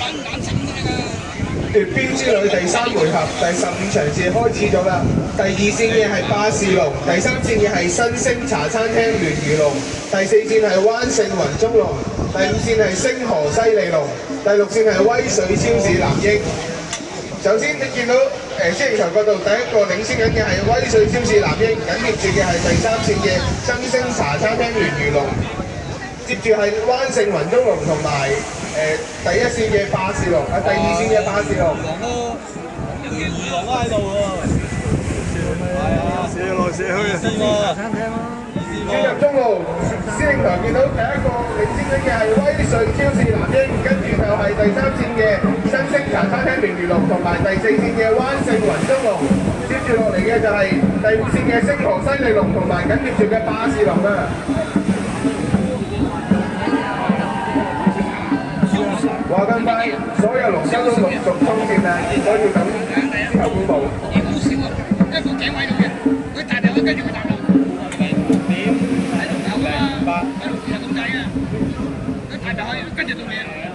奪標之旅第3回合第15場次開始咗啦。第2線嘅係巴士龍，第3線嘅係新星茶餐廳聯魚龍，第4線係灣盛雲中龍，第5線係星河西利龍，第6線係威水超市南英。首先你見到司令台嗰度第一個領先緊嘅係威水超市南英，緊接住嘅係第3線嘅新星茶餐廳聯魚龍，接住係灣盛雲中龍同埋第1線嘅巴士龍，第2線嘅巴士龍。魚龍都喺度喎。係啊，射來射去啊！餐廳咯。轉入中路，司令台見到第一個領先緊嘅係威水超市南英，跟住就係第3線嘅新星茶餐廳聯魚龍同埋第4線嘅灣盛雲中龍，接住落嚟嘅就係第5線嘅星河西利龍同埋緊接住嘅巴士龍啊！話咁快，所有龍舟都陸續衝線啦，所以要等之後公佈。好少啊，一個頸位度嘅，佢大頭跟住佢大頭。喺龍頭啊嘛，喺龍頭咁滯啊，佢大頭可以跟住到你啊。